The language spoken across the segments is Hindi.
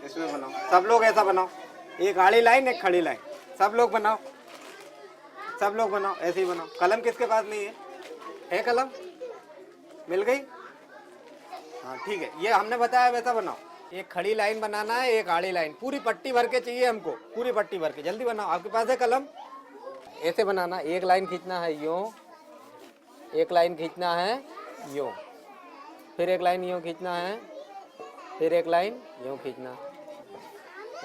इसमें बनाओ, सब लोग ऐसा बनाओ, एक आड़ी लाइन एक खड़ी लाइन, सब लोग बनाओ, सब लोग बनाओ, ऐसे ही बनाओ। कलम किसके पास नहीं है कलम? मिल गई? हाँ ठीक है, ये हमने बताया वैसा बनाओ। एक खड़ी लाइन बनाना है, एक आड़ी लाइन, पूरी पट्टी भर के चाहिए हमको, पूरी पट्टी भर के। जल्दी बनाओ, आपके पास है कलम? ऐसे बनाना, एक लाइन खींचना है यूं, एक लाइन खींचना है यूं, फिर एक लाइन यूं खींचना है, फिर एक लाइन यूं खींचना,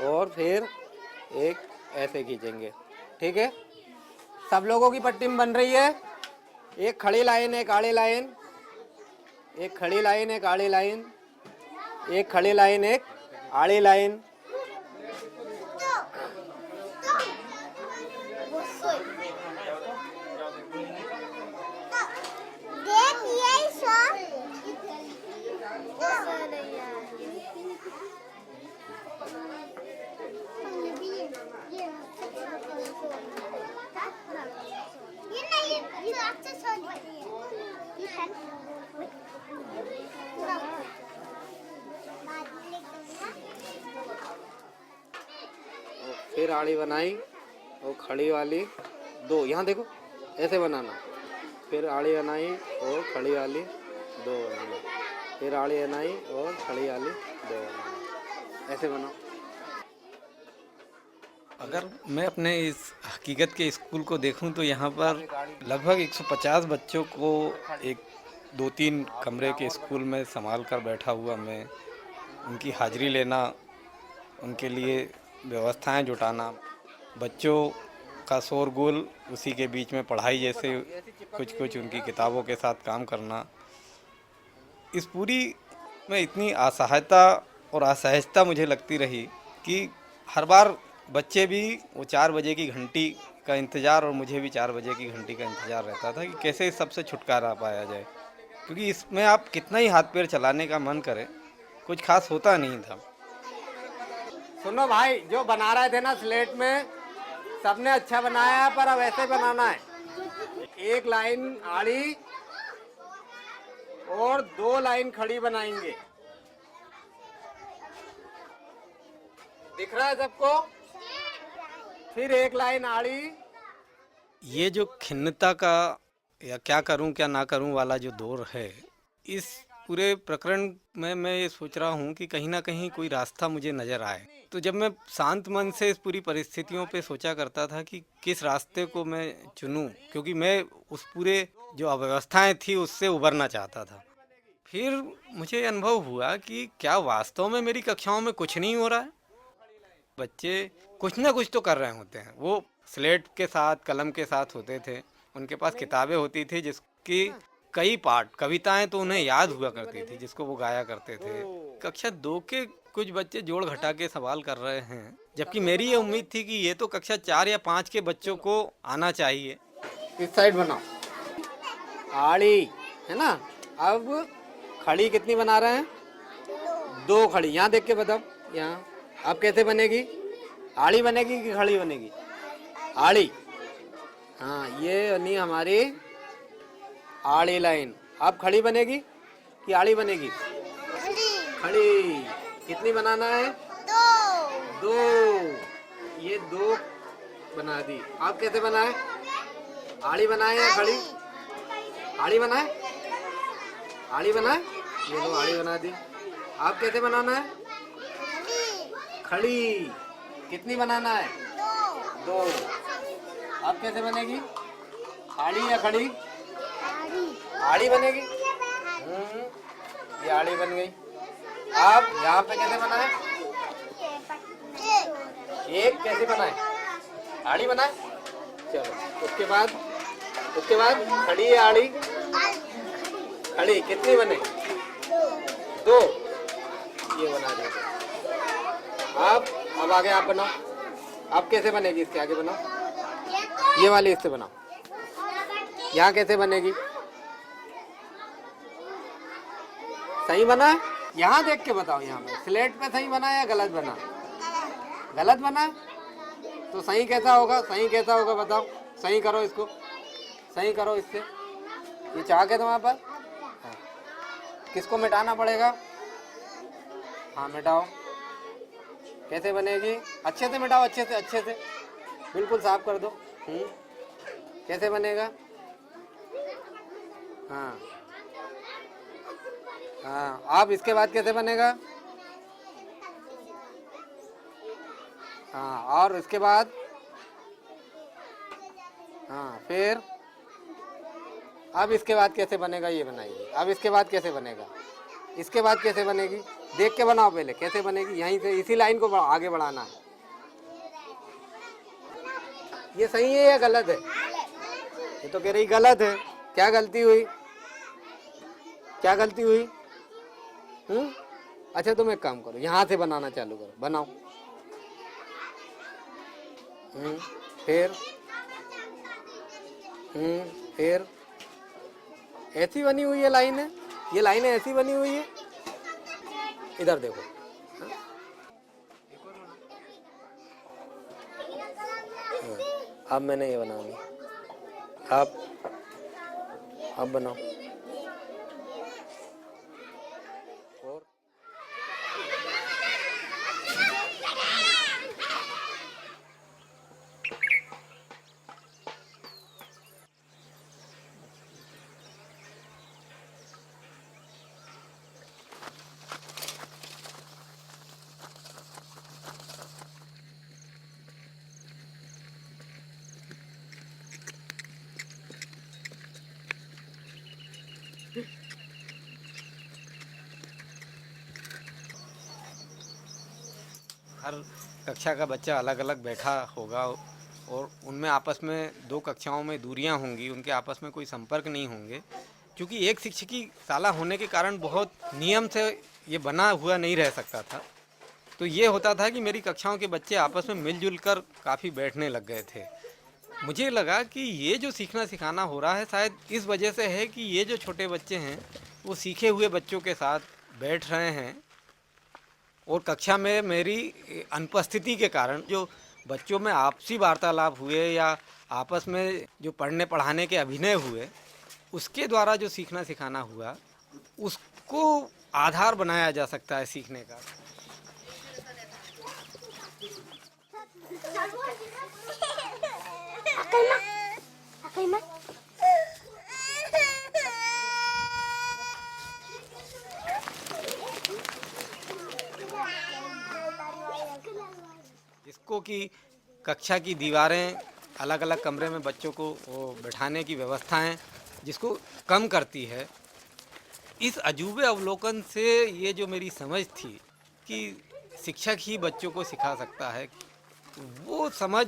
और फिर एक ऐसे खींचेंगे। ठीक है, सब लोगों की पट्टी में बन रही है। एक खड़ी लाइन एक आड़ी लाइन, एक खड़ी लाइन एक आड़ी लाइन, एक खड़ी लाइन एक आड़ी लाइन। फिर आड़ी बनाई और खड़ी वाली दो, यहाँ देखो ऐसे बनाना, फिर आड़ी बनाई और खड़ी वाली दो बनाना, फिर आड़ी बनाई और खड़ी वाली दो बनाना, ऐसे बनाओ। अगर मैं अपने इस हकीकत के स्कूल को देखूं तो यहाँ पर लगभग 150 बच्चों को एक 2-3 कमरे के स्कूल में संभाल कर बैठा हुआ मैं उनकी हाजिरी लेना, उनके लिए व्यवस्थाएं जुटाना, बच्चों का शोरगुल, उसी के बीच में पढ़ाई जैसे कुछ कुछ उनकी किताबों के साथ काम करना, इस पूरी में इतनी असहायता और असहजता मुझे लगती रही कि हर बार बच्चे भी वो 4 बजे की घंटी का इंतज़ार और मुझे भी 4 बजे की घंटी का इंतज़ार रहता था कि कैसे इस सबसे छुटकारा पाया जाए, क्योंकि इसमें आप कितना ही हाथ पैर चलाने का मन करे कुछ खास होता नहीं था। सुनो भाई, जो बना रहे थे ना स्लेट में, सबने अच्छा बनाया है, पर अब ऐसे बनाना है। एक लाइन आड़ी और 2 लाइन खड़ी बनाएंगे। दिख रहा है सबको? फिर एक लाइन आड़ी। ये जो खिन्नता का या क्या करूं क्या ना करूं वाला जो दौर है, इस पूरे प्रकरण में मैं ये सोच रहा हूं कि कहीं ना कहीं कोई रास्ता मुझे नज़र आए। तो जब मैं शांत मन से इस पूरी परिस्थितियों पे सोचा करता था कि किस रास्ते को मैं चुनूं, क्योंकि मैं उस पूरे जो अव्यवस्थाएं थी उससे उबरना चाहता था, फिर मुझे अनुभव हुआ कि क्या वास्तव में मेरी कक्षाओं में कुछ नहीं हो रहा है। बच्चे कुछ ना कुछ तो कर रहे होते हैं, वो स्लेट के साथ कलम के साथ होते थे, उनके पास किताबें होती थी जिसकी कई पाठ कविताएं तो उन्हें याद हुआ करती थी जिसको वो गाया करते थे। कक्षा 2 के कुछ बच्चे जोड़ घटा के सवाल कर रहे हैं, जबकि मेरी ये उम्मीद थी कि ये तो कक्षा 4 या 5 के बच्चों को आना चाहिए। इस साइड बनाओ, आड़ी है ना। अब खड़ी कितनी बना रहे हैं? 2 खड़ी। यहाँ देख के बताओ, यहाँ अब कैसे बनेगी? आड़ी बनेगी कि खड़ी बनेगी? आड़ी। हाँ, ये बनी हमारी आड़ी लाइन। अब खड़ी बनेगी कि आड़ी बनेगी? खड़ी। कितनी बनाना है? 2। ये 2 बना दी। अब कैसे बनाए? आड़ी बनाए या खड़ी? आड़ी बनाए? आड़ी बनाए? ये 2 आड़ी बना दी। अब कैसे बनाना है? खड़ी। कितनी बनाना है? 2। अब कैसे बनेगी? आड़ी या खड़ी? आड़ी बनेगी। ये आड़ी बन गई। अब यहाँ पे कैसे बनाए? एक कैसे बनाए? आड़ी बनाए। चलो, उसके बाद खड़ी है आड़ी। खड़ी कितनी बने? 2। ये बना देते। अब आगे आप बनाओ। अब कैसे बनेगी? इसके आगे बनाओ, ये वाली इससे बनाओ। यहाँ कैसे बनेगी? सही बना है? यहाँ देख के बताओ, यहाँ पे स्लेट पे सही बना या गलत बना? गलत बना है तो सही कैसा होगा? सही कैसा होगा बताओ? सही करो इसको, सही करो इससे। ये चाक है तुम्हारे पास? हाँ। किसको मिटाना पड़ेगा? हाँ मिटाओ। कैसे बनेगी? अच्छे से मिटाओ, अच्छे से बिल्कुल साफ कर दो। कैसे बनेगा? हाँ हाँ, अब इसके बाद कैसे बनेगा? हाँ, और इसके बाद? हाँ, फिर अब इसके बाद कैसे बनेगा ये बनाइए। अब इसके बाद कैसे बनेगा? इसके बाद कैसे बनेगी? देख के बनाओ पहले कैसे बनेगी। यहीं से इसी लाइन को आगे बढ़ाना है। ये सही है या गलत है? ये तो कह रही गलत है। क्या गलती हुई? क्या गलती हुई? अच्छा तुम एक काम करो, यहाँ से बनाना चालू करो, बनाओ। फिर फिर ऐसी बनी हुई है लाइन है। ये लाइनें ऐसी बनी हुई है। इधर देखो। अब मैंने ये बनानी। अब बनाओ। और हर कक्षा का बच्चा अलग अलग बैठा होगा और उनमें आपस में दो कक्षाओं में दूरियां होंगी, उनके आपस में कोई संपर्क नहीं होंगे, क्योंकि एक शिक्षकी शाला होने के कारण बहुत नियम से ये बना हुआ नहीं रह सकता था। तो ये होता था कि मेरी कक्षाओं के बच्चे आपस में मिलजुल कर काफ़ी बैठने लग गए थे। मुझे लगा कि ये जो सीखना सिखाना हो रहा है शायद इस वजह से है कि ये जो छोटे बच्चे हैं वो सीखे हुए बच्चों के साथ बैठ रहे हैं और कक्षा में मेरी अनुपस्थिति के कारण जो बच्चों में आपसी वार्तालाप हुए या आपस में जो पढ़ने पढ़ाने के अभिनय हुए उसके द्वारा जो सीखना सिखाना हुआ उसको आधार बनाया जा सकता है सीखने का। जिसको कि कक्षा की दीवारें अलग अलग कमरे में बच्चों को वो बैठाने की व्यवस्थाएं जिसको कम करती है। इस अजूबे अवलोकन से ये जो मेरी समझ थी कि शिक्षक ही बच्चों को सिखा सकता है, वो समझ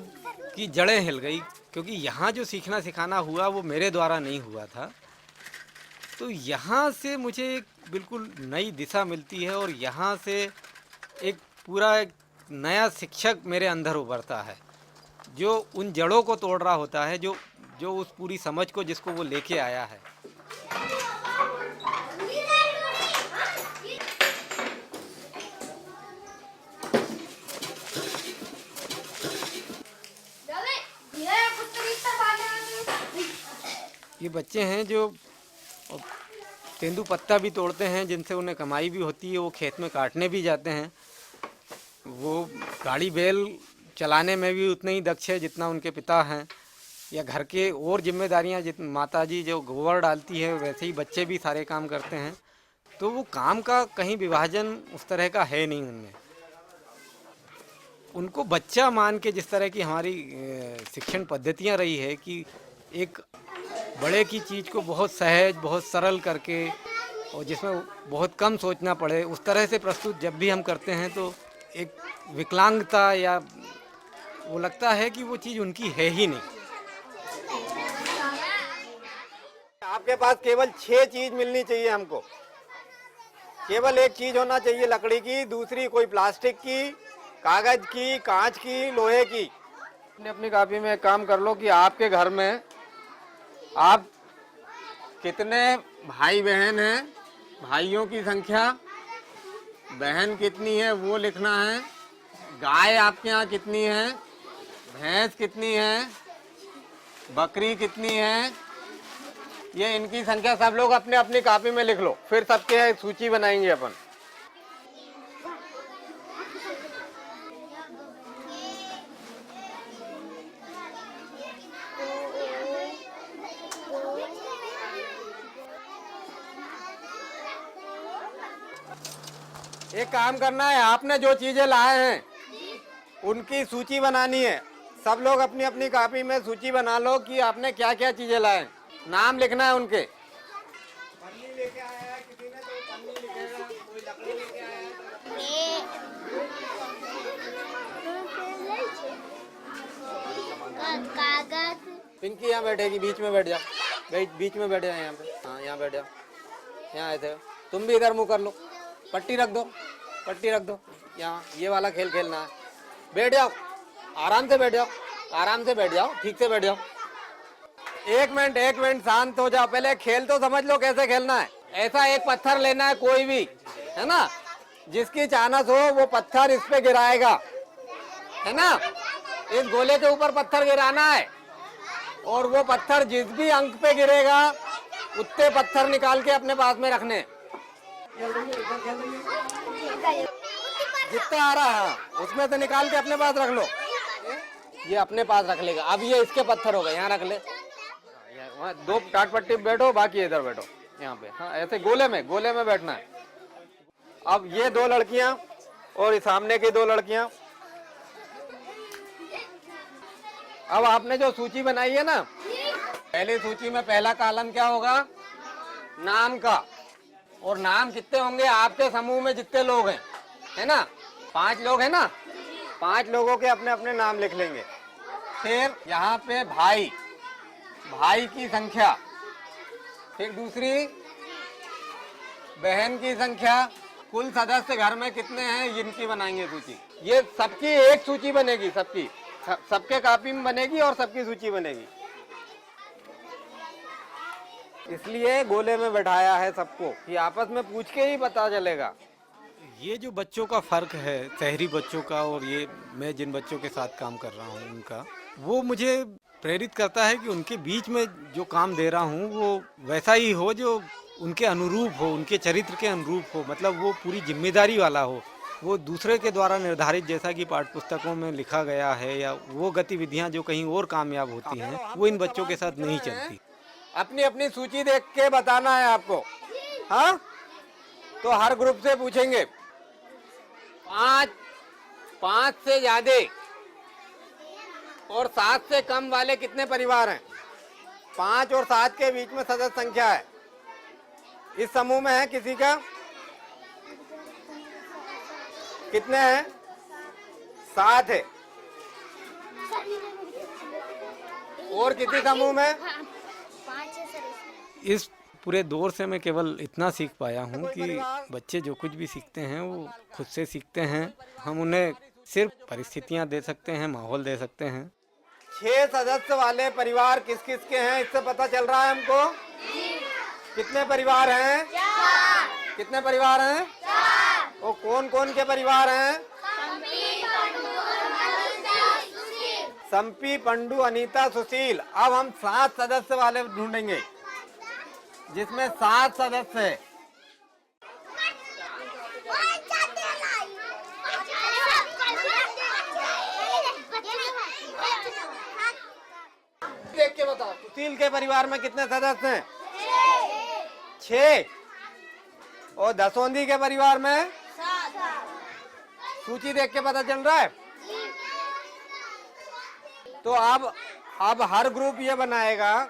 की जड़ें हिल गई, क्योंकि यहाँ जो सीखना सिखाना हुआ वो मेरे द्वारा नहीं हुआ था। तो यहाँ से मुझे एक बिल्कुल नई दिशा मिलती है और यहाँ से एक पूरा एक नया शिक्षक मेरे अंदर उभरता है जो उन जड़ों को तोड़ रहा होता है, जो उस पूरी समझ को जिसको वो लेके आया है। ये बच्चे हैं जो तेंदुपत्ता भी तोड़ते हैं, जिनसे उन्हें कमाई भी होती है। वो खेत में काटने भी जाते हैं। वो गाड़ी बैल चलाने में भी उतने ही दक्ष है जितना उनके पिता हैं, या घर के और जिम्मेदारियां माताजी जो गोबर डालती है वैसे ही बच्चे भी सारे काम करते हैं। तो वो काम का कहीं विभाजन उस तरह का है नहीं उनमें। उनको बच्चा मान के जिस तरह की हमारी शिक्षण पद्धतियां रही है कि एक बड़े की चीज़ को बहुत सहज बहुत सरल करके और जिसमें बहुत कम सोचना पड़े, उस तरह से प्रस्तुत जब भी हम करते हैं तो एक विकलांगता या वो लगता है कि वो चीज़ उनकी है ही नहीं। आपके पास केवल 6 चीज मिलनी चाहिए हमको। केवल एक चीज होना चाहिए लकड़ी की, दूसरी कोई प्लास्टिक की, कागज की, कांच की, लोहे की। अपनी कॉपी में एक काम कर लो कि आपके घर में आप कितने भाई बहन हैं, भाइयों की संख्या, बहन कितनी है वो लिखना है, गाय आपके यहाँ कितनी है, भैंस कितनी है, बकरी कितनी है, ये इनकी संख्या सब लोग अपने अपनी कॉपी में लिख लो। फिर सबके सूची बनाएंगे अपन। एक काम करना है, आपने जो चीजें लाए हैं उनकी सूची बनानी है। सब लोग अपनी अपनी कॉपी में सूची बना लो कि आपने क्या क्या चीजें लाए हैं। नाम लिखना है उनके। पन्नी लेके आया है किसी ने तो पन्नी लिखेगा, कोई लकड़ी लेके आया है कागज। पिंकी यहाँ बैठेगी, बीच में बैठ जाओ, बीच में बैठ जाओ यहाँ पे। हाँ यहाँ बैठ जाओ, यहाँ आए थे। तुम भी इधर मुंह कर लो, पट्टी रख दो, पट्टी रख दो। यहाँ ये वाला खेल खेलना है। बैठ जाओ, आराम से बैठ जाओ, आराम से बैठ जाओ, ठीक से बैठ जाओ। एक मिनट शांत हो जाओ। पहले खेल तो समझ लो कैसे खेलना है। ऐसा एक पत्थर लेना है, कोई भी, है ना, जिसकी चानस हो वो पत्थर इस पे गिराएगा, है ना। इस गोले के ऊपर पत्थर गिराना है और वो पत्थर जिस भी अंक पे गिरेगा उतने पत्थर निकाल के अपने पास में रखने। जितना आ रहा है उसमें से निकाल के अपने पास रख लो। ये अपने पास रख लेगा। अब ये इसके पत्थर हो गए, यहाँ रख ले। वहाँ दो टाट पट्टी बैठो, बाकी इधर बैठो यहाँ पे। हाँ ऐसे गोले में बैठना है। अब ये दो लड़कियां और सामने की दो लड़कियां। अब आपने जो सूची बनाई है ना, पहली सूची में पहला कॉलम क्या होगा? नाम का। और नाम कितने होंगे आपके समूह में जितने लोग हैं, है ना, 5 लोग हैं ना, 5 लोगों के अपने अपने नाम लिख लेंगे। फिर यहाँ पे भाई की संख्या, फिर दूसरी बहन की संख्या, कुल सदस्य घर में कितने हैं इनकी बनाएंगे सूची। ये सबकी एक सूची बनेगी, सबके कॉपी में बनेगी और सबकी सूची बनेगी। इसलिए गोले में बैठाया है सबको कि आपस में पूछ के ही पता चलेगा। ये जो बच्चों का फ़र्क है, शहरी बच्चों का और ये मैं जिन बच्चों के साथ काम कर रहा हूँ उनका, वो मुझे प्रेरित करता है कि उनके बीच में जो काम दे रहा हूँ वो वैसा ही हो जो उनके अनुरूप हो, उनके चरित्र के अनुरूप हो। मतलब वो पूरी जिम्मेदारी वाला हो। वो दूसरे के द्वारा निर्धारित, जैसा कि पाठ्य पुस्तकों में लिखा गया है, या वो गतिविधियाँ जो कहीं और कामयाब होती हैं वो इन बच्चों के साथ नहीं चलती। अपनी अपनी सूची देख के बताना है आपको। हाँ, तो हर ग्रुप से पूछेंगे 5 से ज्यादा और 7 से कम वाले कितने परिवार हैं। 5 और 7 के बीच में सदस्य संख्या है इस समूह में है किसी का? कितने हैं? 7 है। और किसी समूह में? इस पूरे दौर से मैं केवल इतना सीख पाया हूँ कि बच्चे जो कुछ भी सीखते हैं वो खुद से सीखते हैं। हम उन्हें सिर्फ परिस्थितियाँ दे सकते हैं, माहौल दे सकते हैं। 6 सदस्य वाले परिवार किस किस के हैं इससे पता चल रहा है हमको? कितने परिवार हैं? 4। कितने परिवार हैं? 4। वो कौन कौन के परिवार हैं? संपी, पंडू, अनीता, सुशील। अब हम 7 सदस्य वाले ढूंढेंगे जिसमें 7 सदस्य है। देख के बताओ, सुशील के परिवार में कितने सदस्य हैं? 6। और दसोंदी के परिवार में? 7। सूची देख के पता चल रहा है। तो अब हर ग्रुप ये बनाएगा,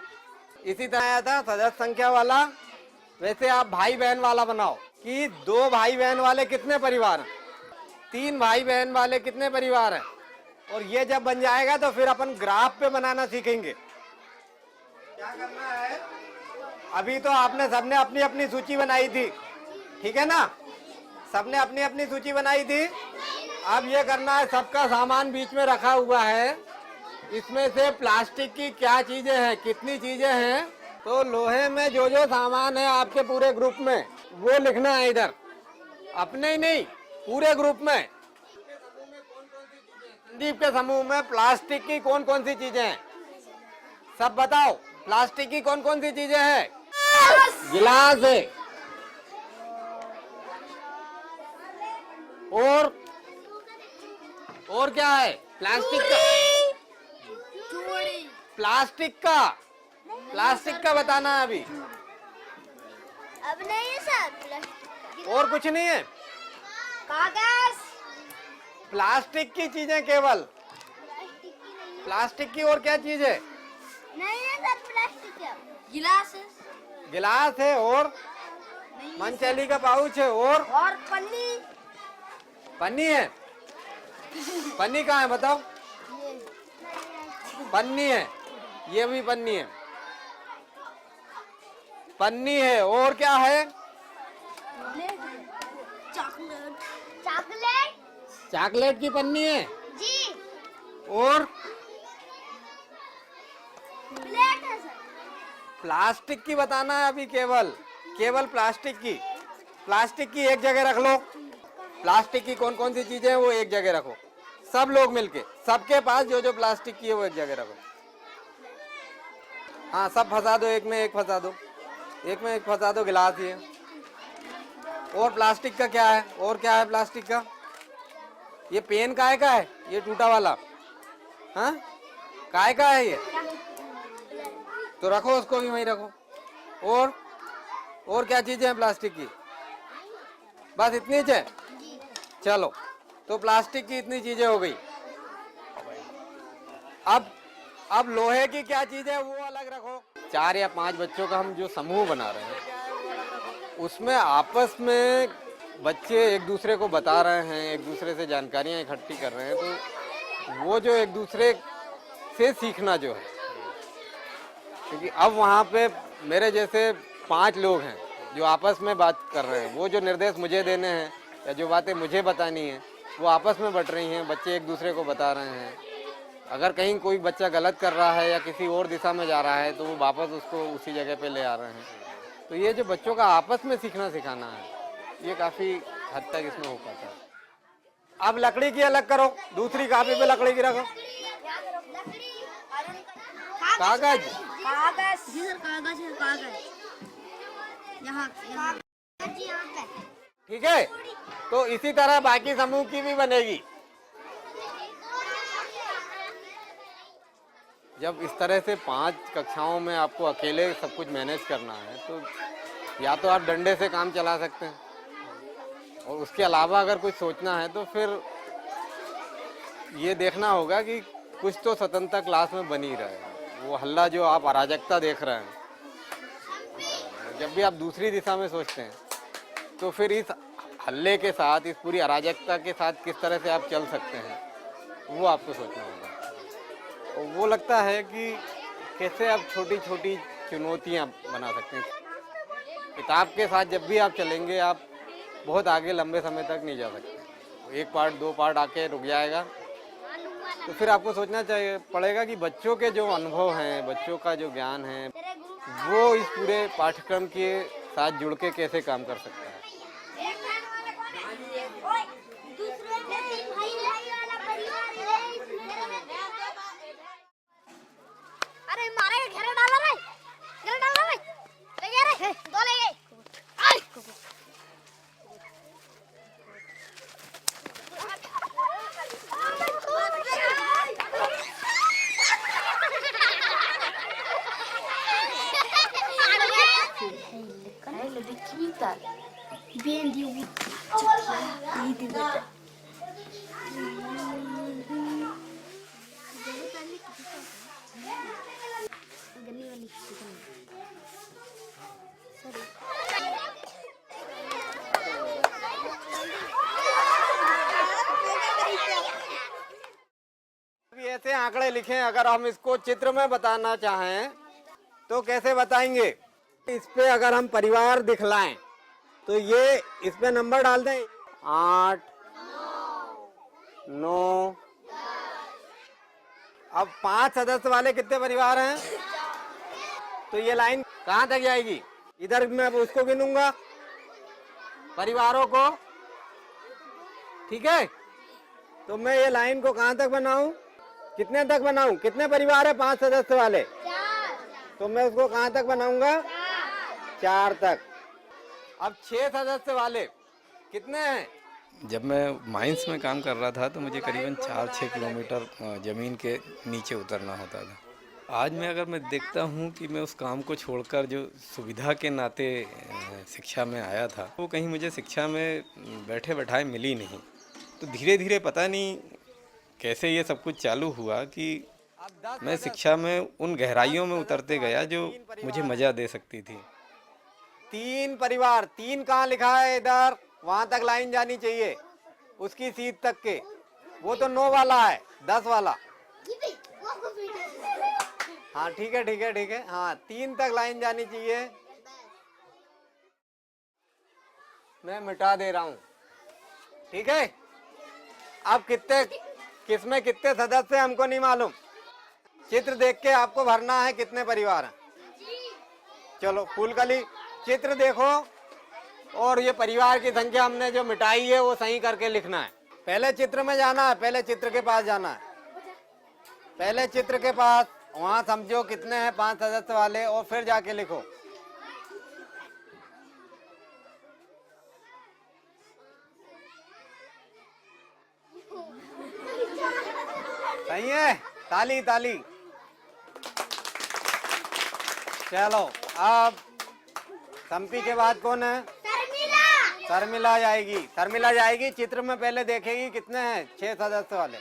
इसी तरह आया था सदस्य संख्या वाला, वैसे आप भाई बहन वाला बनाओ कि 2 भाई बहन वाले कितने परिवार हैं, 3 भाई बहन वाले कितने परिवार हैं। और ये जब बन जाएगा तो फिर अपन ग्राफ पे बनाना सीखेंगे। क्या करना है, अभी तो आपने सबने अपनी अपनी सूची बनाई थी, ठीक है ना, सबने अपनी अपनी सूची बनाई थी। अब ये करना है, सबका सामान बीच में रखा हुआ है, इसमें से प्लास्टिक की क्या चीजें हैं, कितनी चीजें हैं, तो लोहे में जो जो सामान है आपके पूरे ग्रुप में वो लिखना है इधर, अपने ही नहीं पूरे ग्रुप में। संदीप के समूह में प्लास्टिक की कौन कौन सी चीजें हैं, सब बताओ। प्लास्टिक की कौन कौन सी चीजें हैं? गिलास है, और क्या है? प्लास्टिक का बताना है अभी। अब नहीं है सर, और कुछ नहीं है? कागज। प्लास्टिक की चीजें केवल, प्लास्टिक की और क्या चीज है? नहीं है सर, प्लास्टिक है। गिलास है। गिलास है और मनचली का पाउच है और पन्नी। पन्नी है। पन्नी कहाँ है बताओ? पन्नी है, ये भी पन्नी है, पन्नी है और क्या है? चॉकलेट। चॉकलेट। चॉकलेट की पन्नी है जी। और प्लेट है सर। प्लास्टिक की बताना है अभी, केवल केवल प्लास्टिक की। प्लास्टिक की एक जगह रख लो। प्लास्टिक की कौन कौन सी चीजें हैं वो एक जगह रखो, सब लोग मिलके, सबके पास जो जो प्लास्टिक की है वो एक जगह रखो। हाँ सब फंसा दो, एक में एक फंसा दो, एक में एक फंसा दो, गिलास ही है। और प्लास्टिक का क्या है? और क्या है प्लास्टिक का? ये पेन काय का है? ये टूटा वाला, हाँ काय का है ये? तो रखो उसको भी वहीं रखो। और क्या चीजें हैं प्लास्टिक की? बस इतनी है। चलो, तो प्लास्टिक की इतनी चीजें हो गई। अब लोहे की क्या चीज है वो अलग रखो। 4 या 5 बच्चों का हम जो समूह बना रहे हैं, उसमें आपस में बच्चे एक दूसरे को बता रहे हैं, एक दूसरे से जानकारियां इकट्ठी कर रहे हैं, तो वो जो एक दूसरे से सीखना जो है, क्योंकि अब वहाँ पे मेरे जैसे 5 लोग हैं जो आपस में बात कर रहे हैं, वो जो निर्देश मुझे देने हैं या जो बातें मुझे बतानी है वो आपस में बट रही हैं, बच्चे एक दूसरे को बता रहे हैं। अगर कहीं कोई बच्चा गलत कर रहा है या किसी और दिशा में जा रहा है तो वो वापस उसको उसी जगह पे ले आ रहे हैं। तो ये जो बच्चों का आपस में सीखना सिखाना है, ये काफ़ी हद तक इसमें हो पाता है। अब लकड़ी की अलग करो, दूसरी कापी पे लकड़ी की रखो। कागज। कागज जी सर, कागज है, कागज यहाँ पे। ठीक है, तो इसी तरह बाकी समूह की भी बनेगी। जब इस तरह से 5 कक्षाओं में आपको अकेले सब कुछ मैनेज करना है तो या तो आप डंडे से काम चला सकते हैं, और उसके अलावा अगर कुछ सोचना है तो फिर ये देखना होगा कि कुछ तो स्वतंत्रता क्लास में बनी रहे। वो हल्ला जो आप अराजकता देख रहे हैं, जब भी आप दूसरी दिशा में सोचते हैं तो फिर इस हल्ले के साथ, इस पूरी अराजकता के साथ किस तरह से आप चल सकते हैं वो आपको सोचना होगा। और वो लगता है कि कैसे आप छोटी छोटी चुनौतियां बना सकते हैं। किताब के साथ जब भी आप चलेंगे आप बहुत आगे लंबे समय तक नहीं जा सकते। 1 पार्ट 2 पार्ट आके रुक जाएगा, तो फिर आपको सोचना चाहिए पड़ेगा कि बच्चों के जो अनुभव हैं, बच्चों का जो ज्ञान है, वो इस पूरे पाठ्यक्रम के साथ जुड़ के कैसे काम कर सकता है। अरे मारे घेरे डाला रे, घेरे डाला रे, ले गया रे, दो ले गए। आई Vendi o ऐसे आंकड़े लिखे, अगर हम इसको चित्र में बताना चाहें तो कैसे बताएंगे? इस पे अगर हम परिवार दिखलाएं तो ये इस पे नंबर डाल दें, 8 9। अब 5 सदस्य वाले कितने परिवार हैं? तो ये लाइन कहाँ तक जाएगी? इधर मैं अब उसको गिनूंगा, परिवारों को, ठीक है। तो मैं ये लाइन को कहाँ तक बनाऊं, कितने तक बनाऊं? कितने परिवार है 5 सदस्य वाले? 4। तो मैं उसको कहाँ तक बनाऊंगा? 4 तक। अब 6 सदस्य वाले कितने हैं? जब मैं माइंस में काम कर रहा था तो मुझे करीबन 4-6 किलोमीटर ज़मीन के नीचे उतरना होता था। आज मैं अगर मैं देखता हूँ कि मैं उस काम को छोड़कर जो सुविधा के नाते शिक्षा में आया था, वो कहीं मुझे शिक्षा में बैठे बैठाए मिली नहीं। तो धीरे धीरे पता नहीं कैसे ये सब कुछ चालू हुआ कि अब 10 मैं सदस्य, शिक्षा में उन गहराइयों 10 में उतरते सदस्य गया वाले जो 3 मुझे परिवार हैं। मज़ा दे सकती थी। 3 परिवार, 3 कहाँ लिखा है इधर, वहां तक लाइन जानी चाहिए उसकी सीट तक के। वो तो 9 वाला है, 10 वाला। हाँ ठीक है ठीक है ठीक है, हाँ 3 तक लाइन जानी चाहिए। मैं मिटा दे रहा हूँ, ठीक है। अब कितने, किसमें कितने सदस्य हैं हमको नहीं मालूम। चित्र देख के आपको भरना है कितने परिवार हैं। चलो फूलकली चित्र देखो और ये परिवार की संख्या हमने जो मिटाई है वो सही करके लिखना है। पहले चित्र में जाना है, पहले चित्र के पास जाना है, पहले चित्र के पास, वहां समझो कितने हैं 5 सदस्य वाले, और फिर जाके लिखो। सही है, ताली ताली। चलो अब संपी के बाद कौन है? शर्मिला जाएगी, शर्मिला जाएगी। चित्र में पहले देखेगी कितने हैं, 6 सदस्य वाले।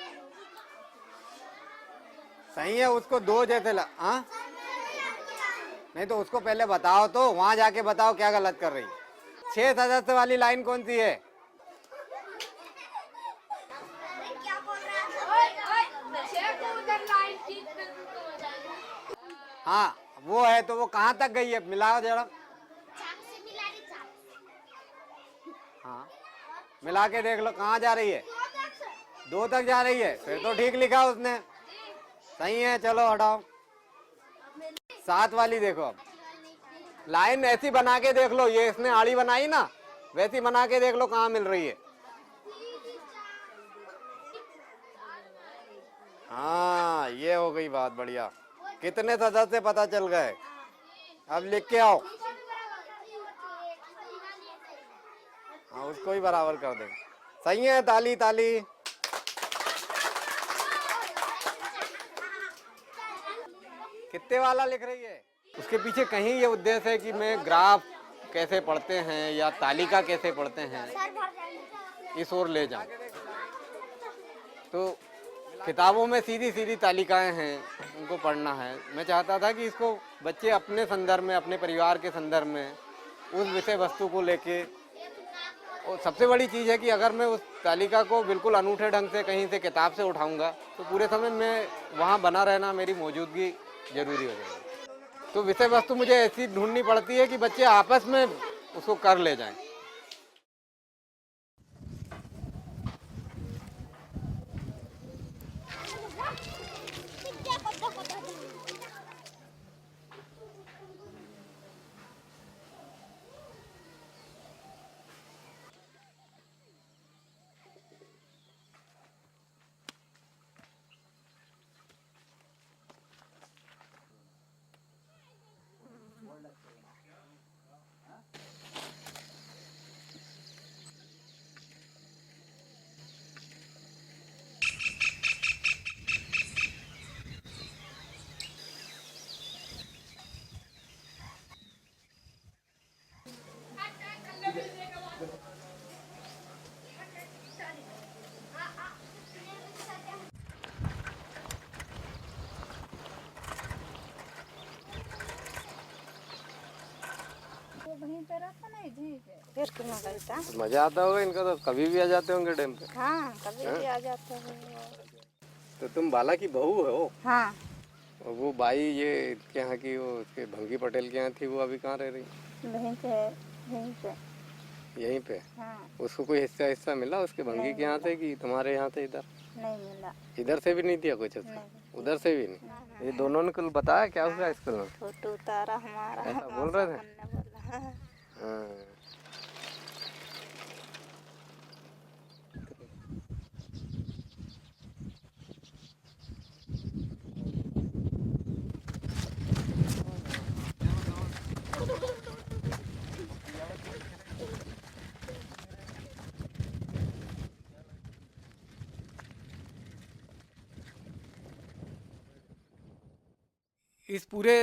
सही है, उसको 2 जैसे हाँ नहीं तो उसको पहले बताओ, तो वहां जाके बताओ क्या गलत कर रही है। 6 सदस्य वाली लाइन कौन सी है? हाँ वो है, तो वो कहाँ तक गई है, मिलाओ जरा। हाँ मिला के देख लो कहाँ जा रही है, 2 तक जा रही है, फिर तो ठीक लिखा उसने, सही है। चलो हटाओ। 7 वाली देखो, अब लाइन ऐसी बना के देख लो, ये इसने आड़ी बनाई ना, वैसी बना के देख लो कहाँ मिल रही है। हाँ ये हो गई बात, बढ़िया। कितने सदस्य पता चल गए, अब लिख के आओ। हाँ उसको ही बराबर कर देंगे, सही है, ताली ताली। कितने वाला लिख रही है? उसके पीछे कहीं ये उद्देश्य है कि मैं ग्राफ कैसे पढ़ते हैं या तालिका कैसे पढ़ते हैं इस ओर ले जाऊं। तो किताबों में सीधी सीधी तालिकाएं हैं, उनको पढ़ना है। मैं चाहता था कि इसको बच्चे अपने संदर्भ में, अपने परिवार के संदर्भ में उस विषय वस्तु को लेके, और सबसे बड़ी चीज़ है कि अगर मैं उस तालिका को बिल्कुल अनूठे ढंग से कहीं से किताब से उठाऊंगा तो पूरे समय में वहाँ बना रहना, मेरी मौजूदगी जरूरी हो जाएगी। तो विषय वस्तु मुझे ऐसी ढूंढनी पड़ती है कि बच्चे आपस में उसको कर ले जाएं। वहीं पे रहता नहीं जी फिर क्यों करता। मजा आता होगा इनका, तो कभी भी आ जाते होंगे डैम पे। हाँ कभी भी आ जाते हैं। तो तुम बाला की बहू हो? हाँ और वो बाई ये के यहाँ की, वो उसके भंगी पटेल के यहाँ थी, वो अभी कहाँ रह रही? वहीं पे है, वहीं पे। यहीं पे? हाँ उसको कोई हिस्सा हिस्सा मिला उसके भंगी के यहाँ से कि तुम्हारे यहाँ से इधर? नहीं मिला। इधर से भी नहीं दिया कुछ उसका? नहीं। उधर से भी नहीं? ये दोनों ने कुल बताया क्या हुआ स्कूल में? फोटो उतारा हमारा, ऐसा बोल रहे थे? बोला। हाँ। इस पूरे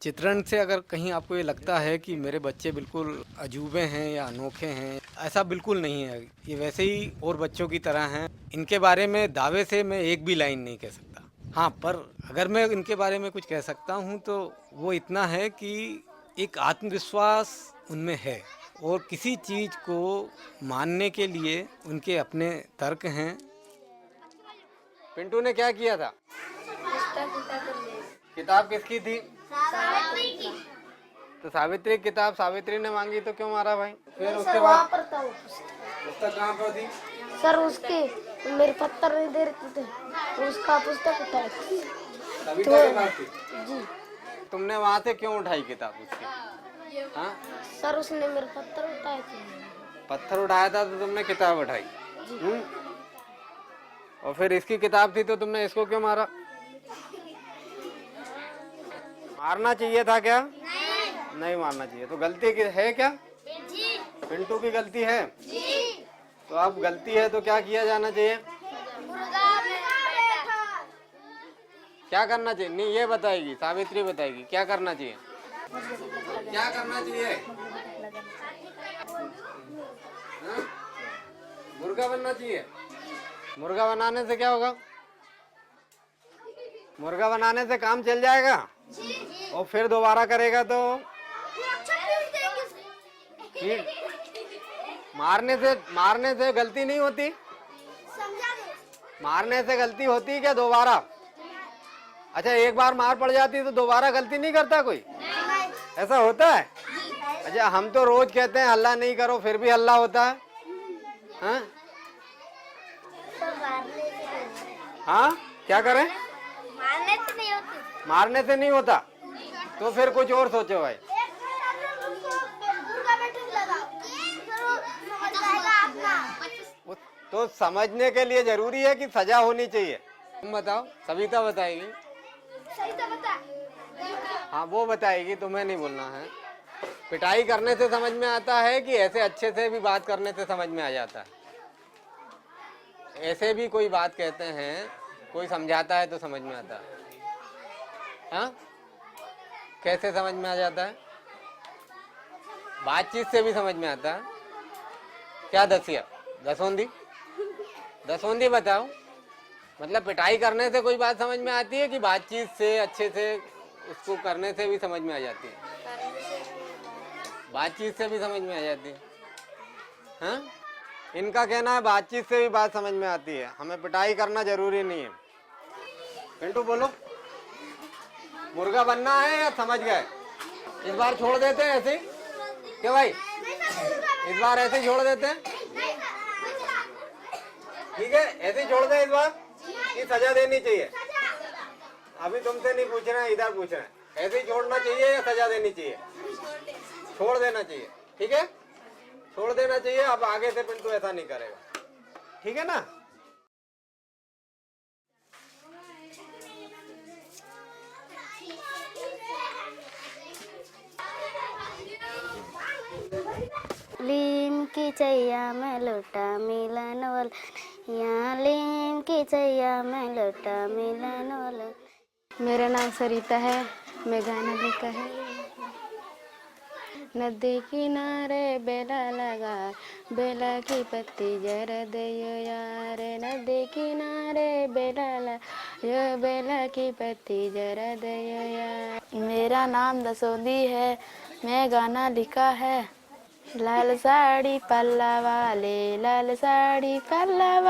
चित्रण से अगर कहीं आपको ये लगता है कि मेरे बच्चे बिल्कुल अजूबे हैं या अनोखे हैं, ऐसा बिल्कुल नहीं है। ये वैसे ही और बच्चों की तरह हैं। इनके बारे में दावे से मैं एक भी लाइन नहीं कह सकता। हाँ, पर अगर मैं इनके बारे में कुछ कह सकता हूँ तो वो इतना है कि एक आत्मविश्वास उनमें है और किसी चीज़ को मानने के लिए उनके अपने तर्क हैं। पिंटू ने क्या किया था? किताब किसकी थी? सावित्री की। तो सावित्री की किताब सावित्री ने मांगी तो क्यों मारा भाई? फिर उसके बाद पर था वो पुस्तक कहाँ पर थी? सर, उसके मेरे पत्थर नहीं दे रहे थे तो उसका पुस्तक उठाया सविता के पास थी। जी तुमने वहाँ से क्यों उठाई किताब उसकी? हाँ, सर, उसने मेरे पत्थर उठाए थे। पत्थर उठाया था तो तुमने किताब उठाई। और फिर इसकी किताब थी तो तुमने इसको क्यों मारा? मारना चाहिए था क्या? नहीं मारना चाहिए। तो गलती है क्या? जी पिंटू की गलती है। जी। तो अब गलती है तो क्या किया जाना चाहिए? क्या करना चाहिए? नहीं, ये बताएगी, सावित्री बताएगी क्या करना चाहिए। क्या करना चाहिए? हाँ? मुर्गा बनना चाहिए। मुर्गा बनाने से क्या होगा? मुर्गा बनाने से काम चल जाएगा और फिर दोबारा करेगा तो फिर मारने से गलती नहीं होती। मारने से गलती होती क्या दोबारा? अच्छा, एक बार मार पड़ जाती तो दोबारा गलती नहीं करता कोई? ऐसा होता है? अच्छा, हम तो रोज कहते हैं हल्ला नहीं करो, फिर भी हल्ला होता है। हाँ? हाँ, क्या करें? मारने से नहीं होती। मारने से नहीं होता तो फिर कुछ और सोचो भाई। तो समझने के लिए जरूरी है कि सजा होनी चाहिए। तुम बताओ, सविता बताएगी। सही तो बता। हाँ, वो बताएगी, तुम्हें नहीं बोलना है। पिटाई करने से समझ में आता है कि ऐसे अच्छे से भी बात करने से समझ में आ जाता है? ऐसे भी कोई बात कहते हैं, कोई समझाता है तो समझ में आता है। हाँ, कैसे समझ में आ जाता है? बातचीत से भी समझ में आता है। क्या दसिया? दसोंदी बताओ। मतलब पिटाई करने से कोई बात समझ में आती है कि बातचीत से अच्छे से उसको करने से भी समझ में आ जाती है? बातचीत से भी समझ में आ जाती है। हाँ, इनका कहना है बातचीत से भी बात समझ में आती है, हमें पिटाई करना जरूरी नहीं है। पिंटू बोलो, मुर्गा बनना है या समझ गए? इस बार छोड़ देते हैं ऐसे? क्या भाई, इस बार ऐसे ही छोड़ देते हैं? ठीक है, ऐसे ही छोड़ दें इस बार कि सजा देनी चाहिए? अभी तुमसे नहीं पूछ रहे हैं, इधर पूछ रहे हैं। ऐसे ही छोड़ना चाहिए या सजा देनी चाहिए? छोड़ देना चाहिए। ठीक है, छोड़ देना चाहिए। अब आगे से पिंटू ऐसा नहीं करेगा, ठीक है ना? लीम की चैया में लोटा मिलन वाला, यहाँ लीम की चैया में लोटा मिलन वाला। मेरा नाम सरिता है, मैं गाना लिखा है। नदी किनारे बेला लगा, बेला की पत्ती जरा दयो यार। नदी किनारे बेला लगा, बेला की पत्ती जरा दयो यार। मेरा नाम दसोंदी है, मैं गाना लिखा है। लाल साड़ी पल्ला वाले, लाल साड़ी पल्ला